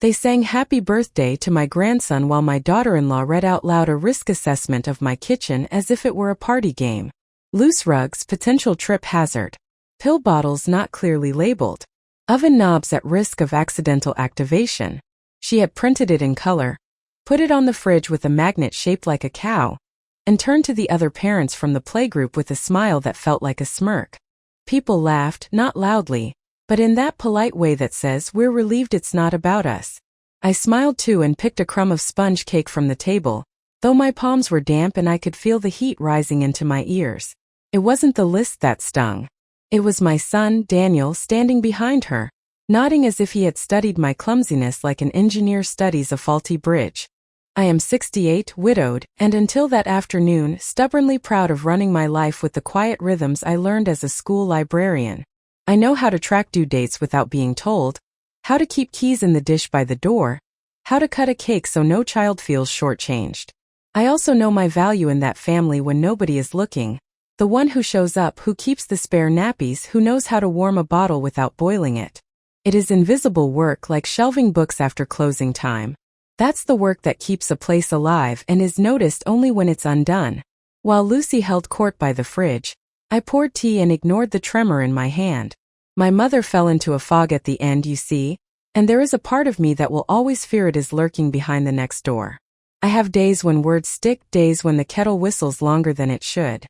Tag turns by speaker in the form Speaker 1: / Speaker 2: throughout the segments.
Speaker 1: They sang happy birthday to my grandson while my daughter-in-law read out loud a risk assessment of my kitchen as if it were a party game. Loose rugs, potential trip hazard. Pill bottles not clearly labeled. Oven knobs at risk of accidental activation. She had printed it in color, put it on the fridge with a magnet shaped like a cow, and turned to the other parents from the playgroup with a smile that felt like a smirk. People laughed, not loudly, but in that polite way that says, "We're relieved it's not about us." I smiled too and picked a crumb of sponge cake from the table, though my palms were damp and I could feel the heat rising into my ears. It wasn't the list that stung. It was my son, Daniel, standing behind her, nodding as if he had studied my clumsiness like an engineer studies a faulty bridge. I am 68, widowed, and until that afternoon, stubbornly proud of running my life with the quiet rhythms I learned as a school librarian. I know how to track due dates without being told, how to keep keys in the dish by the door, how to cut a cake so no child feels shortchanged. I also know my value in that family when nobody is looking, the one who shows up, who keeps the spare nappies, who knows how to warm a bottle without boiling it. It is invisible work, like shelving books after closing time. That's the work that keeps a place alive and is noticed only when it's undone. While Lucy held court by the fridge, I poured tea and ignored the tremor in my hand. My mother fell into a fog at the end, you see, and there is a part of me that will always fear it is lurking behind the next door. I have days when words stick, days when the kettle whistles longer than it should.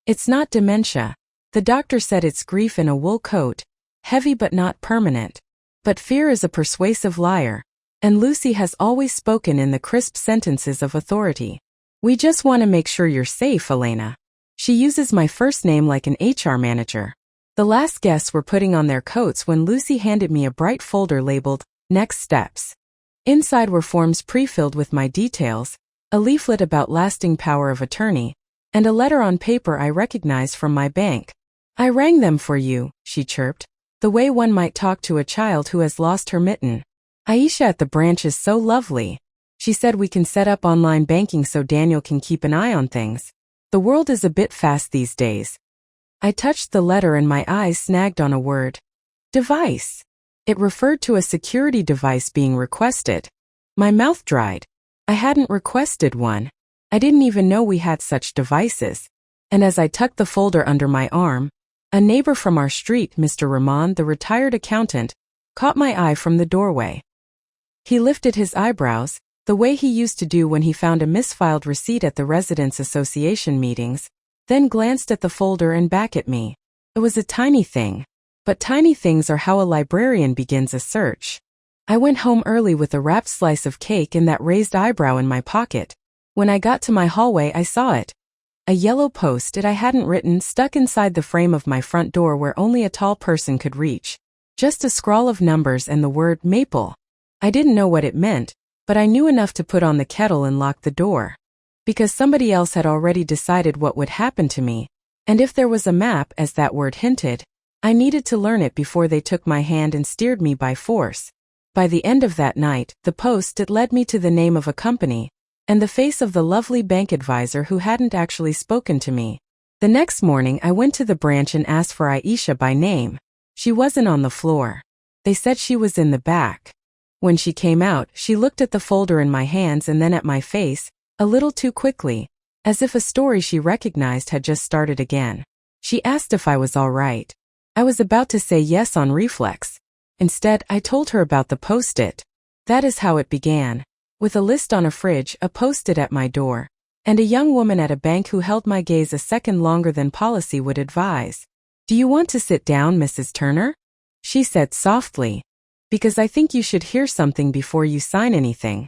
Speaker 1: It's not dementia. The doctor said it's grief in a wool coat, heavy but not permanent. But fear is a persuasive liar, and Lucy has always spoken in the crisp sentences of authority. "We just want to make sure you're safe, Elena." She uses my first name like an HR manager. The last guests were putting on their coats when Lucy handed me a bright folder labeled, "Next Steps." Inside were forms pre-filled with my details, a leaflet about lasting power of attorney, and a letter on paper I recognized from my bank. "I rang them for you," she chirped, the way one might talk to a child who has lost her mitten. "Aisha at the branch is so lovely. She said we can set up online banking so Daniel can keep an eye on things. The world is a bit fast these days." I touched the letter and my eyes snagged on a word. Device. It referred to a security device being requested. My mouth dried. I hadn't requested one. I didn't even know we had such devices. And as I tucked the folder under my arm, a neighbor from our street, Mr. Rahman, the retired accountant, caught my eye from the doorway. He lifted his eyebrows, the way he used to do when he found a misfiled receipt at the Residents Association meetings, then glanced at the folder and back at me. It was a tiny thing, but tiny things are how a librarian begins a search. I went home early with a wrapped slice of cake and that raised eyebrow in my pocket. When I got to my hallway, I saw it. A yellow post-it I hadn't written stuck inside the frame of my front door where only a tall person could reach. Just a scrawl of numbers and the word Maple. I didn't know what it meant, but I knew enough to put on the kettle and lock the door. Because somebody else had already decided what would happen to me, and if there was a map, as that word hinted, I needed to learn it before they took my hand and steered me by force. By the end of that night, the post-it led me to the name of a company, and the face of the lovely bank advisor who hadn't actually spoken to me. The next morning I went to the branch and asked for Aisha by name. She wasn't on the floor. They said she was in the back. When she came out, she looked at the folder in my hands and then at my face, a little too quickly, as if a story she recognized had just started again. She asked if I was all right. I was about to say yes on reflex. Instead, I told her about the post-it. That is how it began. With a list on a fridge, a post-it at my door, and a young woman at a bank who held my gaze a second longer than policy would advise. "Do you want to sit down, Mrs. Turner?" she said softly. "Because I think you should hear something before you sign anything."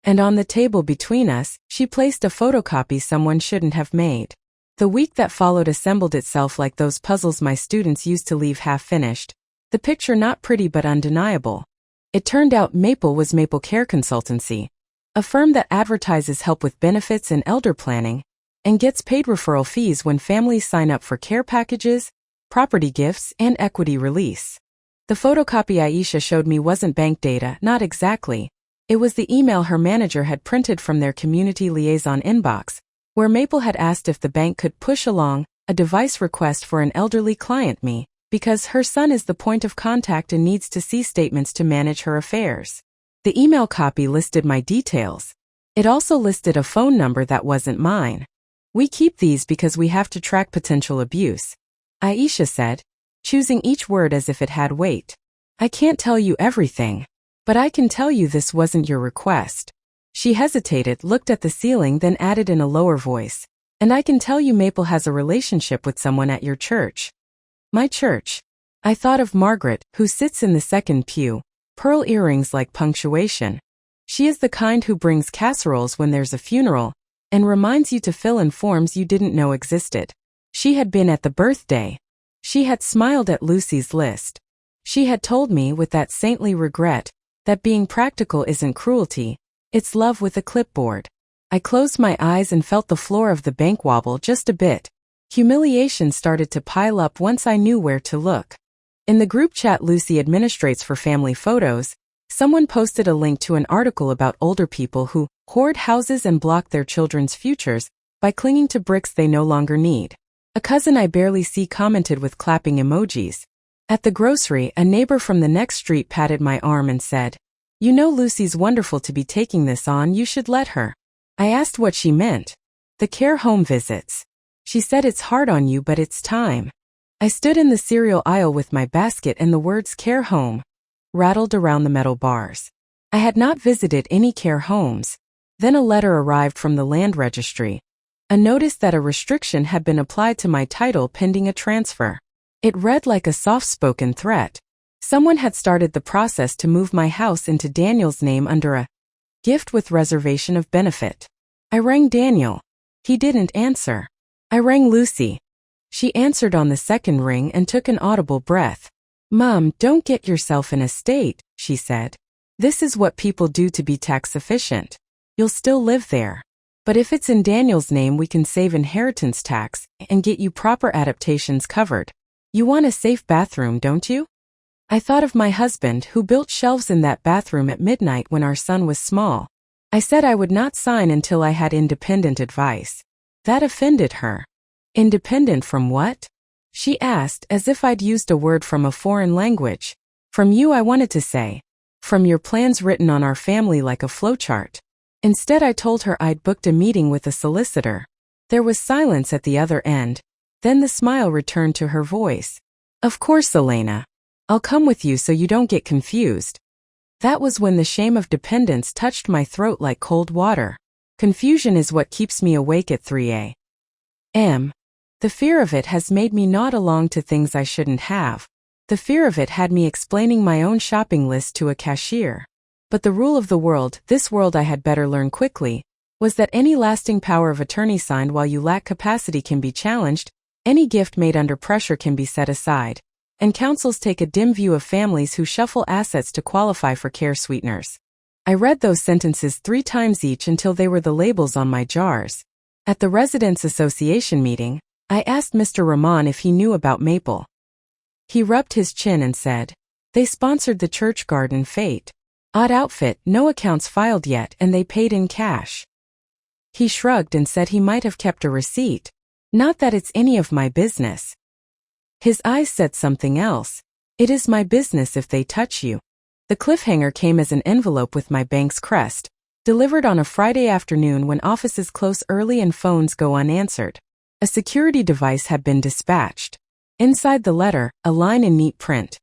Speaker 1: And on the table between us, she placed a photocopy someone shouldn't have made. The week that followed assembled itself like those puzzles my students used to leave half-finished, the picture not pretty but undeniable. It turned out Maple was Maple Care Consultancy, a firm that advertises help with benefits and elder planning, and gets paid referral fees when families sign up for care packages, property gifts, and equity release. The photocopy Aisha showed me wasn't bank data, not exactly. It was the email her manager had printed from their community liaison inbox, where Maple had asked if the bank could push along a device request for an elderly client, me, because her son is the point of contact and needs to see statements to manage her affairs. The email copy listed my details. It also listed a phone number that wasn't mine. We keep these because we have to track potential abuse, Aisha said, choosing each word as if it had weight. I can't tell you everything, but I can tell you this wasn't your request. She hesitated, looked at the ceiling, then added in a lower voice, and I can tell you Maple has a relationship with someone at your church. My church. I thought of Margaret, who sits in the second pew, pearl earrings like punctuation. She is the kind who brings casseroles when there's a funeral and reminds you to fill in forms you didn't know existed. She had been at the birthday. She had smiled at Lucy's list. She had told me with that saintly regret that being practical isn't cruelty, it's love with a clipboard. I closed my eyes and felt the floor of the bank wobble just a bit. Humiliation started to pile up once I knew where to look. In the group chat Lucy administrates for family photos, someone posted a link to an article about older people who hoard houses and block their children's futures by clinging to bricks they no longer need. A cousin I barely see commented with clapping emojis. At the grocery, a neighbor from the next street patted my arm and said, "You know Lucy's wonderful to be taking this on, you should let her." I asked what she meant. The care home visits. She said it's hard on you but it's time. I stood in the cereal aisle with my basket and the words care home rattled around the metal bars. I had not visited any care homes. Then a letter arrived from the land registry. A notice that a restriction had been applied to my title pending a transfer. It read like a soft-spoken threat. Someone had started the process to move my house into Daniel's name under a gift with reservation of benefit. I rang Daniel. He didn't answer. I rang Lucy. She answered on the second ring and took an audible breath. "Mom, don't get yourself in a state," she said. "This is what people do to be tax efficient. You'll still live there. But if it's in Daniel's name, we can save inheritance tax and get you proper adaptations covered. You want a safe bathroom, don't you?" I thought of my husband who built shelves in that bathroom at midnight when our son was small. I said I would not sign until I had independent advice. That offended her. Independent from what? She asked, as if I'd used a word from a foreign language. From you, I wanted to say. From your plans written on our family like a flowchart. Instead, I told her I'd booked a meeting with a solicitor. There was silence at the other end. Then the smile returned to her voice. "Of course, Elena. I'll come with you so you don't get confused." That was when the shame of dependence touched my throat like cold water. Confusion is what keeps me awake at 3 a.m. The fear of it has made me nod along to things I shouldn't have. The fear of it had me explaining my own shopping list to a cashier. But the rule of the world, this world I had better learn quickly, was that any lasting power of attorney signed while you lack capacity can be challenged, any gift made under pressure can be set aside, and councils take a dim view of families who shuffle assets to qualify for care sweeteners. I read those sentences 3 times each until they were the labels on my jars. At the Residents Association meeting, I asked Mr. Rahman if he knew about Maple. He rubbed his chin and said, "They sponsored the church garden fete. Odd outfit, no accounts filed yet, and they paid in cash." He shrugged and said he might have kept a receipt. Not that it's any of my business. His eyes said something else. It is my business if they touch you. The cliffhanger came as an envelope with my bank's crest, delivered on a Friday afternoon when offices close early and phones go unanswered. A security device had been dispatched. Inside the letter, a line in neat print.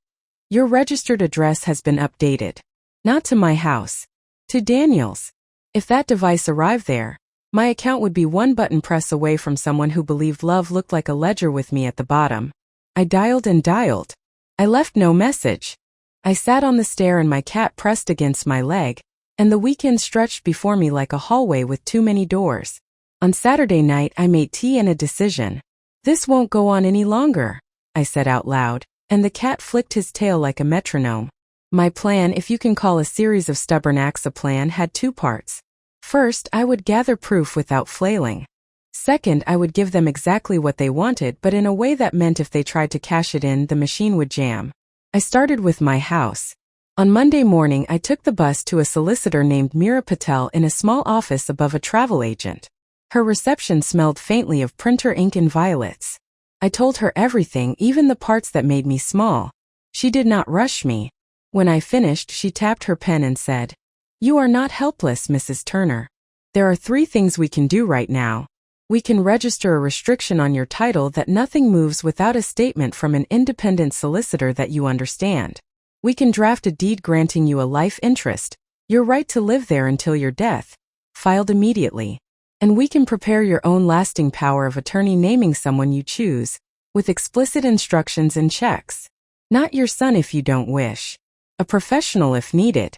Speaker 1: "Your registered address has been updated. Not to my house. To Daniel's." If that device arrived there, my account would be one button press away from someone who believed love looked like a ledger with me at the bottom. I dialed and dialed. I left no message. I sat on the stair and my cat pressed against my leg, and the weekend stretched before me like a hallway with too many doors. On Saturday night I made tea and a decision. "This won't go on any longer," I said out loud, and the cat flicked his tail like a metronome. My plan, if you can call a series of stubborn acts a plan, had 2 parts. First, I would gather proof without flailing. Second, I would give them exactly what they wanted, but in a way that meant if they tried to cash it in, the machine would jam. I started with my house. On Monday morning, I took the bus to a solicitor named Meera Patel in a small office above a travel agent. Her reception smelled faintly of printer ink and violets. I told her everything, even the parts that made me small. She did not rush me. When I finished, she tapped her pen and said, You are not helpless, Mrs. Turner. There are 3 things we can do right now. We can register a restriction on your title that nothing moves without a statement from an independent solicitor that you understand. We can draft a deed granting you a life interest, your right to live there until your death, filed immediately. And we can prepare your own lasting power of attorney naming someone you choose, with explicit instructions and checks. Not your son if you don't wish. A professional if needed.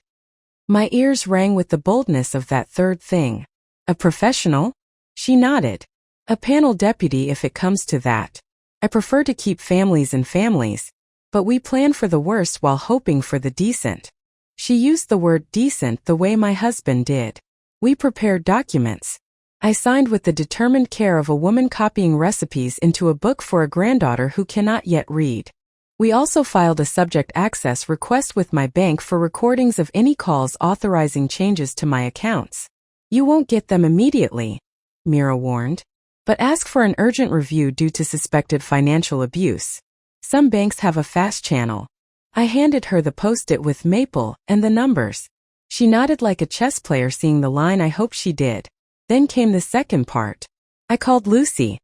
Speaker 1: My ears rang with the boldness of that 3rd thing. A professional? She nodded. A panel deputy if it comes to that. I prefer to keep families in families, but we plan for the worst while hoping for the decent. She used the word decent the way my husband did. We prepared documents. I signed with the determined care of a woman copying recipes into a book for a granddaughter who cannot yet read. We also filed a subject access request with my bank for recordings of any calls authorizing changes to my accounts. You won't get them immediately, Mira warned, but ask for an urgent review due to suspected financial abuse. Some banks have a fast channel. I handed her the post-it with maple and the numbers. She nodded like a chess player seeing the line. I hoped she did. Then came the second part. I called Lucy.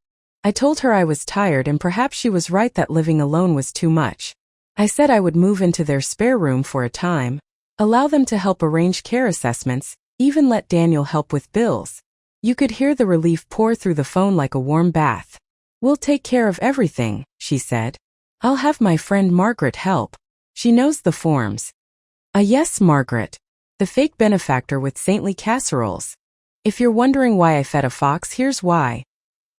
Speaker 1: I told her I was tired and perhaps she was right that living alone was too much. I said I would move into their spare room for a time, allow them to help arrange care assessments, even let Daniel help with bills. You could hear the relief pour through the phone like a warm bath. We'll take care of everything, she said. I'll have my friend Margaret help. She knows the forms. Yes, Margaret. The fake benefactor with saintly casseroles. If you're wondering why I fed a fox, here's why.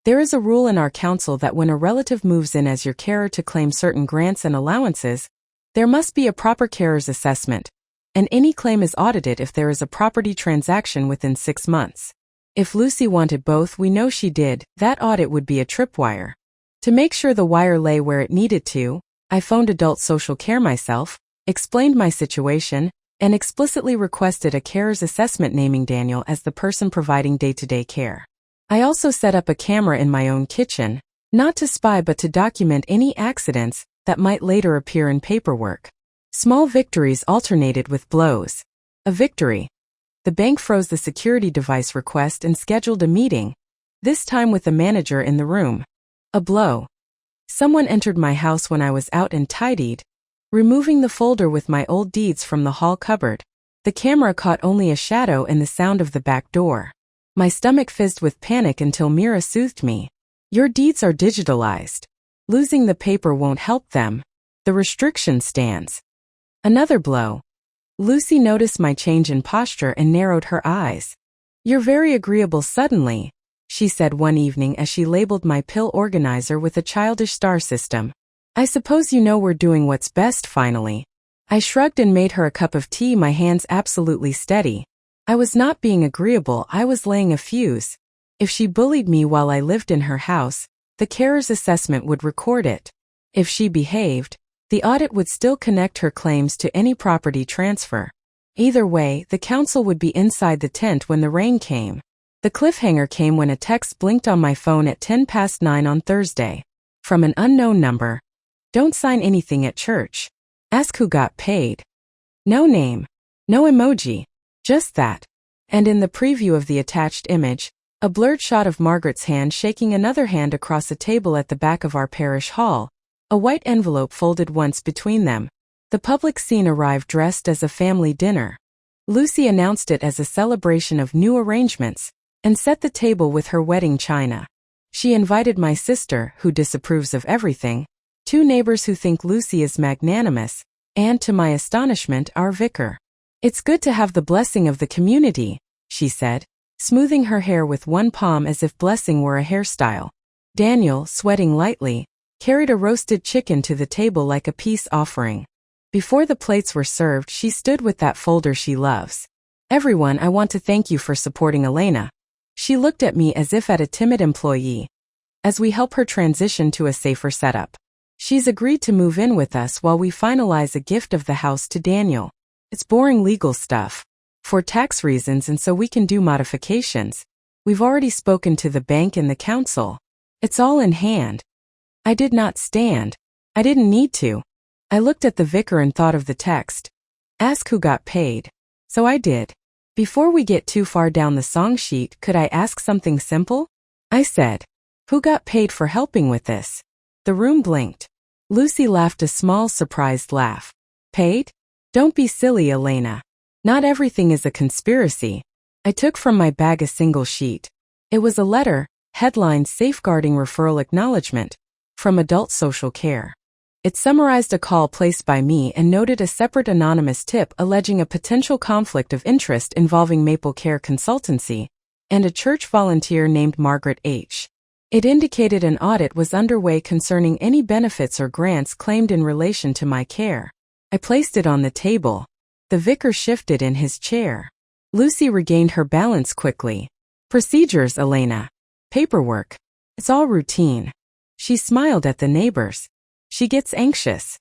Speaker 1: There is a rule in our council that when a relative moves in as your carer to claim certain grants and allowances, there must be a proper carer's assessment, and any claim is audited if there is a property transaction within 6 months. If Lucy wanted both, we know she did, that audit would be a tripwire. To make sure the wire lay where it needed to, I phoned adult social care myself, explained my situation, and explicitly requested a carer's assessment naming Daniel as the person providing day-to-day care. I also set up a camera in my own kitchen, not to spy but to document any accidents that might later appear in paperwork. Small victories alternated with blows. A victory. The bank froze the security device request and scheduled a meeting, this time with the manager in the room. A blow. Someone entered my house when I was out and tidied, removing the folder with my old deeds from the hall cupboard. The camera caught only a shadow and the sound of the back door. My stomach fizzed with panic until Mira soothed me. Your deeds are digitalized. Losing the paper won't help them. The restriction stands. Another blow. Lucy noticed my change in posture and narrowed her eyes. You're very agreeable suddenly, she said one evening as she labeled my pill organizer with a childish star system. I suppose you know we're doing what's best finally. I shrugged and made her a cup of tea, my hands absolutely steady. I was not being agreeable, I was laying a fuse. If she bullied me while I lived in her house, the carer's assessment would record it. If she behaved, the audit would still connect her claims to any property transfer. Either way, the council would be inside the tent when the rain came. The cliffhanger came when a text blinked on my phone at 9:10 on Thursday. From an unknown number. Don't sign anything at church. Ask who got paid. No name. No emoji. Just that. And in the preview of the attached image, a blurred shot of Margaret's hand shaking another hand across a table at the back of our parish hall. A white envelope folded once between them. The public scene arrived dressed as a family dinner. Lucy announced it as a celebration of new arrangements, and set the table with her wedding china. She invited my sister, who disapproves of everything, 2 neighbors who think Lucy is magnanimous, and to my astonishment, our vicar. It's good to have the blessing of the community, she said, smoothing her hair with one palm as if blessing were a hairstyle. Daniel, sweating lightly, carried a roasted chicken to the table like a peace offering. Before the plates were served, she stood with that folder she loves. Everyone, I want to thank you for supporting Elena. She looked at me as if at a timid employee. As we help her transition to a safer setup. She's agreed to move in with us while we finalize a gift of the house to Daniel. It's boring legal stuff. For tax reasons and so we can do modifications. We've already spoken to the bank and the council. It's all in hand. I did not stand. I didn't need to. I looked at the vicar and thought of the text. Ask who got paid. So I did. Before we get too far down the song sheet, could I ask something simple? I said. Who got paid for helping with this? The room blinked. Lucy laughed a small, surprised laugh. Paid? Don't be silly, Elena. Not everything is a conspiracy. I took from my bag a single sheet. It was a letter, headlined Safeguarding Referral Acknowledgement, from Adult Social Care. It summarized a call placed by me and noted a separate anonymous tip alleging a potential conflict of interest involving Maple Care Consultancy and a church volunteer named Margaret H. It indicated an audit was underway concerning any benefits or grants claimed in relation to my care. I placed it on the table. The vicar shifted in his chair. Lucy regained her balance quickly. Procedures, Elena. Paperwork. It's all routine. She smiled at the neighbors. She gets anxious.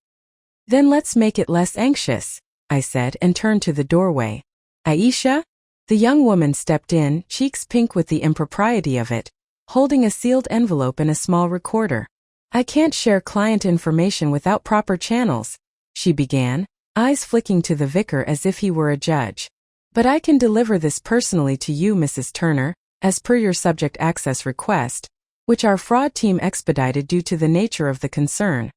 Speaker 1: Then let's make it less anxious, I said and turned to the doorway. Aisha? The young woman stepped in, cheeks pink with the impropriety of it, holding a sealed envelope and a small recorder. I can't share client information without proper channels, she began, eyes flicking to the vicar as if he were a judge. But I can deliver this personally to you, Mrs. Turner, as per your subject access request, which our fraud team expedited due to the nature of the concern.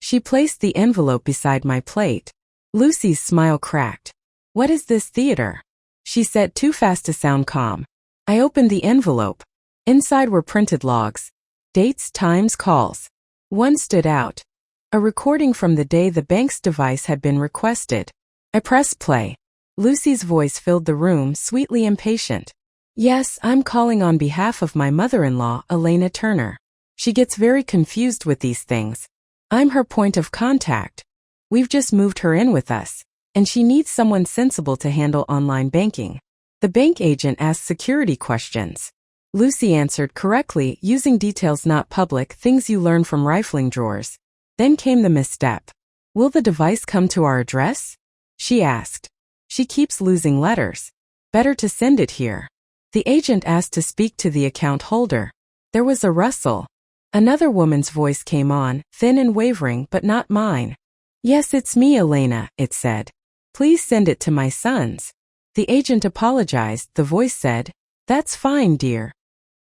Speaker 1: She placed the envelope beside my plate. Lucy's smile cracked. What is this theater? She said, too fast to sound calm. I opened the envelope. Inside were printed logs. Dates, times, calls. One stood out. A recording from the day the bank's device had been requested. I pressed play. Lucy's voice filled the room, sweetly impatient. Yes, I'm calling on behalf of my mother-in-law, Elena Turner. She gets very confused with these things. I'm her point of contact. We've just moved her in with us, and she needs someone sensible to handle online banking. The bank agent asked security questions. Lucy answered correctly, using details not public, things you learn from rifling drawers. Then came the misstep. Will the device come to our address? She asked. She keeps losing letters. Better to send it here. The agent asked to speak to the account holder. There was a rustle. Another woman's voice came on, thin and wavering, but not mine. Yes, it's me, Elena, it said. Please send it to my sons. The agent apologized. The voice said, That's fine, dear.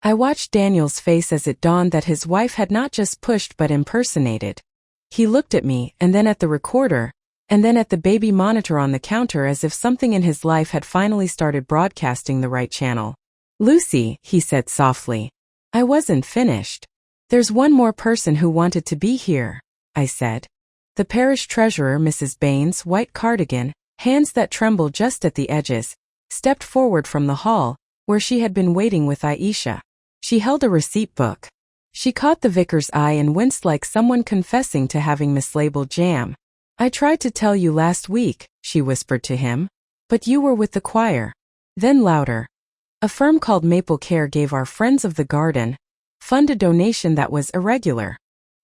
Speaker 1: I watched Daniel's face as it dawned that his wife had not just pushed but impersonated. He looked at me, and then at the recorder, and then at the baby monitor on the counter as if something in his life had finally started broadcasting the right channel. Lucy, he said softly. I wasn't finished. There's one more person who wanted to be here, I said. The parish treasurer, Mrs. Baines, white cardigan, hands that trembled just at the edges, stepped forward from the hall, where she had been waiting with Aisha. She held a receipt book. She caught the vicar's eye and winced like someone confessing to having mislabeled jam. I tried to tell you last week, she whispered to him, but you were with the choir. Then louder. A firm called Maple Care gave our Friends of the Garden Fund a donation that was irregular.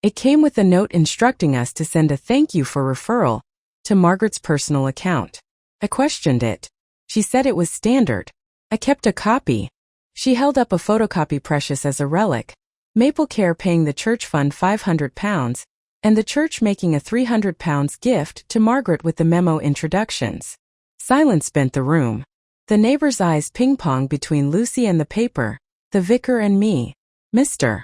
Speaker 1: It came with a note instructing us to send a thank you for referral to Margaret's personal account. I questioned it. She said it was standard. I kept a copy. She held up a photocopy precious as a relic. Maple Care paying the church fund £500, and the church making a £300 gift to Margaret with the memo introductions. Silence bent the room. The neighbors' eyes ping-ponged between Lucy and the paper, the vicar and me. Mr.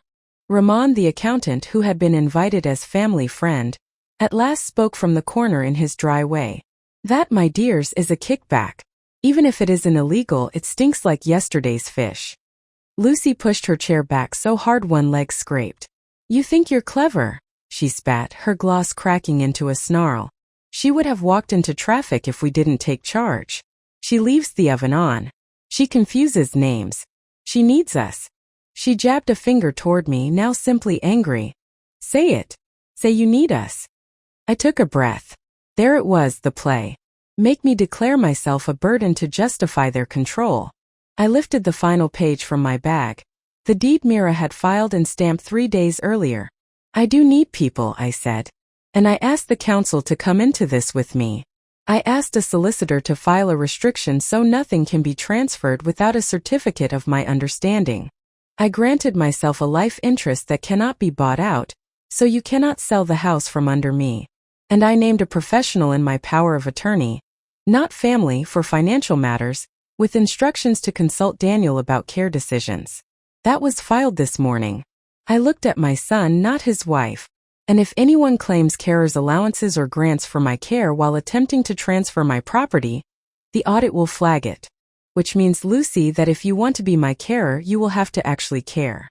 Speaker 1: Ramon, the accountant who had been invited as family friend, at last spoke from the corner in his dry way. That, my dears, is a kickback. Even if it isn't illegal, it stinks like yesterday's fish. Lucy pushed her chair back so hard one leg scraped. You think you're clever, she spat, her gloss cracking into a snarl. She would have walked into traffic if we didn't take charge. She leaves the oven on. She confuses names. She needs us. She jabbed a finger toward me, now simply angry. Say it. Say you need us. I took a breath. There it was, the play. Make me declare myself a burden to justify their control. I lifted the final page from my bag. The deed Mira had filed and stamped 3 days earlier. I do need people, I said. And I asked the council to come into this with me. I asked a solicitor to file a restriction so nothing can be transferred without a certificate of my understanding. I granted myself a life interest that cannot be bought out, so you cannot sell the house from under me. And I named a professional in my power of attorney, not family for financial matters, with instructions to consult Daniel about care decisions. That was filed this morning. I looked at my son, not his wife. And if anyone claims carers' allowances or grants for my care while attempting to transfer my property, the audit will flag it. Which means, Lucy, that if you want to be my carer, you will have to actually care.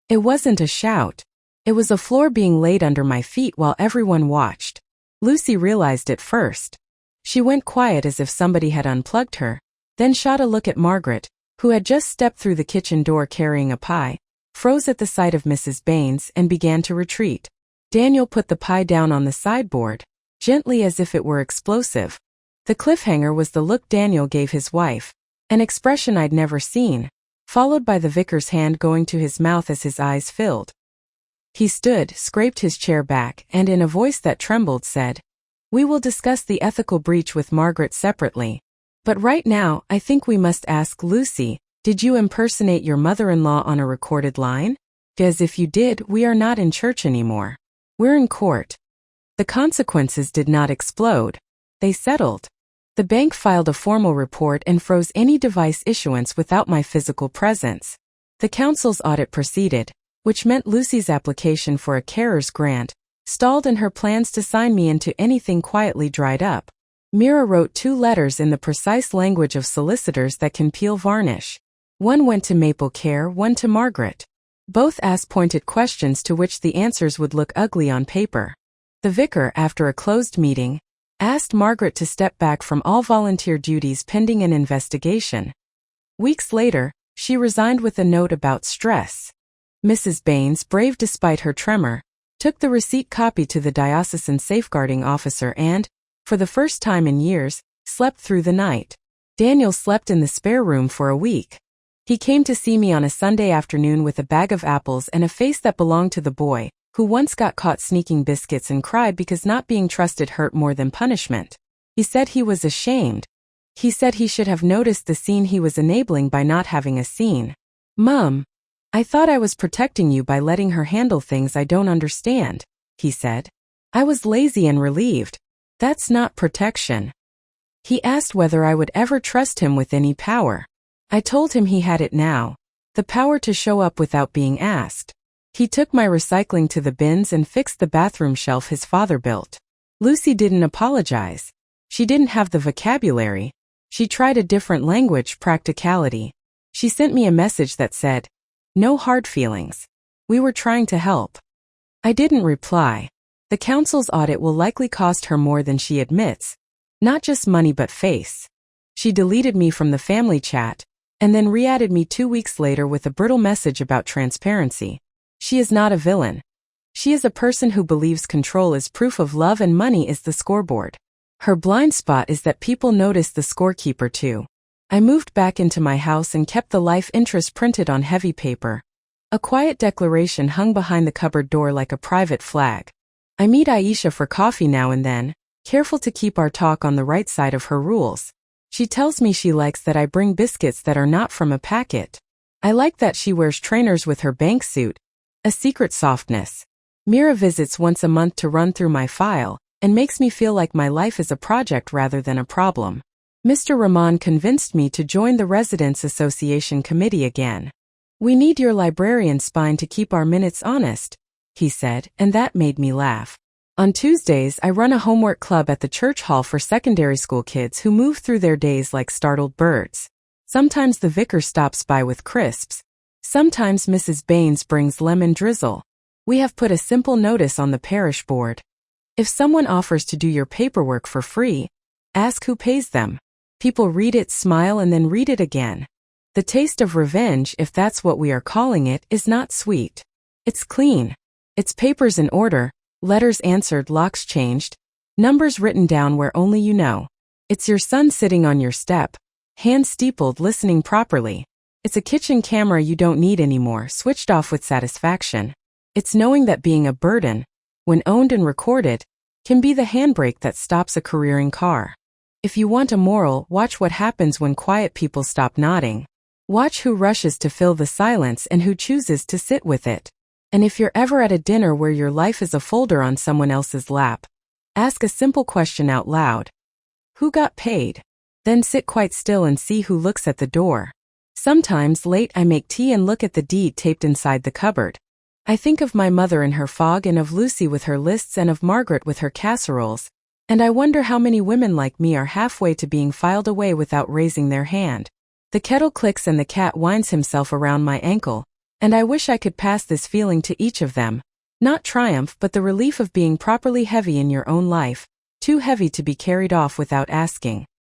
Speaker 1: It wasn't a shout. It was a floor being laid under my feet while everyone watched. Lucy realized it first. She went quiet as if somebody had unplugged her, then shot a look at Margaret, who had just stepped through the kitchen door carrying a pie, froze at the sight of Mrs. Baines, and began to retreat. Daniel put the pie down on the sideboard, gently as if it were explosive. The cliffhanger was the look Daniel gave his wife, an expression I'd never seen, followed by the vicar's hand going to his mouth as his eyes filled. He stood, scraped his chair back, and in a voice that trembled said, "We will discuss the ethical breach with Margaret separately. But right now, I think we must ask Lucy, did you impersonate your mother-in-law on a recorded line? Because if you did, we are not in church anymore. We're in court." The consequences did not explode. They settled. The bank filed a formal report and froze any device issuance without my physical presence. The council's audit proceeded, which meant Lucy's application for a carer's grant stalled and her plans to sign me into anything quietly dried up. Mira wrote 2 letters in the precise language of solicitors that can peel varnish. One went to Maple Care, one to Margaret. Both asked pointed questions to which the answers would look ugly on paper. The vicar, after a closed meeting, asked Margaret to step back from all volunteer duties pending an investigation. Weeks later, she resigned with a note about stress. Mrs. Baines, brave despite her tremor, took the receipt copy to the diocesan safeguarding officer and, for the first time in years, slept through the night. Daniel slept in the spare room for a week. He came to see me on a Sunday afternoon with a bag of apples and a face that belonged to the boy, who once got caught sneaking biscuits and cried because not being trusted hurt more than punishment. He said he was ashamed. He said he should have noticed the scene he was enabling by not having a scene. "Mum, I thought I was protecting you by letting her handle things I don't understand," he said. I was lazy and relieved. That's not protection. He asked whether I would ever trust him with any power. I told him he had it now, the power to show up without being asked. He took my recycling to the bins and fixed the bathroom shelf his father built. Lucy didn't apologize. She didn't have the vocabulary. She tried a different language, practicality. She sent me a message that said, "No hard feelings. We were trying to help." I didn't reply. The council's audit will likely cost her more than she admits. Not just money but face. She deleted me from the family chat, and then re-added me 2 weeks later with a brittle message about transparency. She is not a villain. She is a person who believes control is proof of love and money is the scoreboard. Her blind spot is that people notice the scorekeeper too. I moved back into my house and kept the life interest printed on heavy paper. A quiet declaration hung behind the cupboard door like a private flag. I meet Aisha for coffee now and then, careful to keep our talk on the right side of her rules. She tells me she likes that I bring biscuits that are not from a packet. I like that she wears trainers with her bank suit, a secret softness. Mira visits once a month to run through my file, and makes me feel like my life is a project rather than a problem. Mr. Rahman convinced me to join the Residents Association committee again. "We need your librarian spine to keep our minutes honest," he said, and that made me laugh. On Tuesdays, I run a homework club at the church hall for secondary school kids who move through their days like startled birds. Sometimes the vicar stops by with crisps. Sometimes Mrs. Baines brings lemon drizzle. We have put a simple notice on the parish board. If someone offers to do your paperwork for free, ask who pays them. People read it, smile, and then read it again. The taste of revenge, if that's what we are calling it, is not sweet. It's clean. It's papers in order, letters answered, locks changed, numbers written down where only you know. It's your son sitting on your step, hands steepled, listening properly. It's a kitchen camera you don't need anymore, switched off with satisfaction. It's knowing that being a burden, when owned and recorded, can be the handbrake that stops a careering car. If you want a moral, watch what happens when quiet people stop nodding. Watch who rushes to fill the silence and who chooses to sit with it. And if you're ever at a dinner where your life is a folder on someone else's lap, ask a simple question out loud. Who got paid? Then sit quite still and see who looks at the door. Sometimes late I make tea and look at the deed taped inside the cupboard. I think of my mother in her fog and of Lucy with her lists and of Margaret with her casseroles, and I wonder how many women like me are halfway to being filed away without raising their hand. The kettle clicks and the cat winds himself around my ankle, and I wish I could pass this feeling to each of them. Not triumph, but the relief of being properly heavy in your own life, too heavy to be carried off without asking.